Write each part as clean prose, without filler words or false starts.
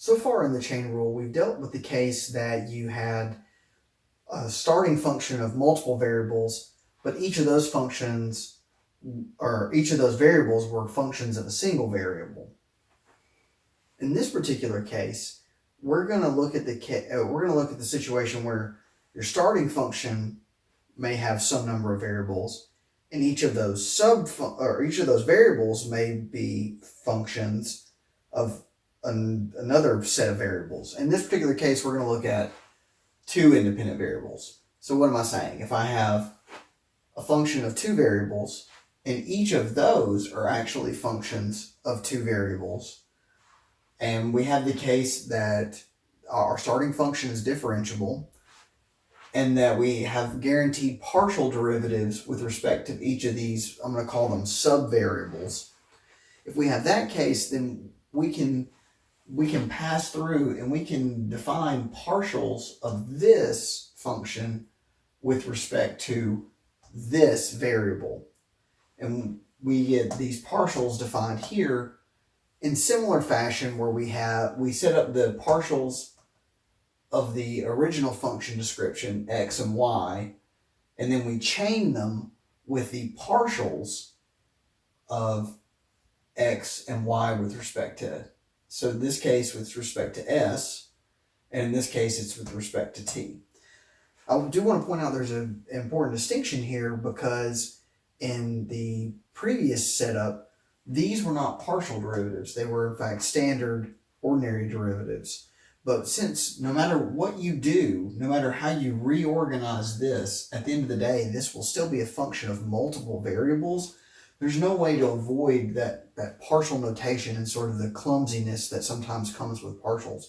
So far in the chain rule, we've dealt with the case that you had a starting function of multiple variables, but each of those functions or each of those variables were functions of a single variable. In this particular case, we're going to look at the situation where your starting function may have some number of variables, and each of those variables may be functions of another set of variables. In this particular case, we're going to look at two independent variables. So what am I saying? If I have a function of two variables, and each of those are actually functions of two variables, and we have the case that our starting function is differentiable, and that we have guaranteed partial derivatives with respect to each of these, I'm going to call them subvariables. If we have that case, then we can pass through and we can define partials of this function with respect to this variable. And we get these partials defined here in similar fashion, where we set up the partials of the original function description, x and y, and then we chain them with the partials of x and y with respect to, so in this case with respect to s, and in this case it's with respect to t. I do want to point out there's an important distinction here, because in the previous setup, these were not partial derivatives. They were in fact standard ordinary derivatives. But since no matter what you do, no matter how you reorganize this, at the end of the day, this will still be a function of multiple variables. There's no way to avoid that partial notation and sort of the clumsiness that sometimes comes with partials.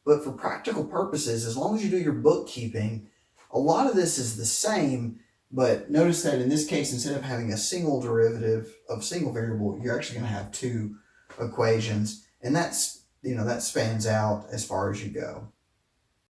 But for practical purposes, as long as you do your bookkeeping, a lot of this is the same. But notice that in this case, instead of having a single derivative of a single variable, you're actually going to have two equations. And that spans out as far as you go.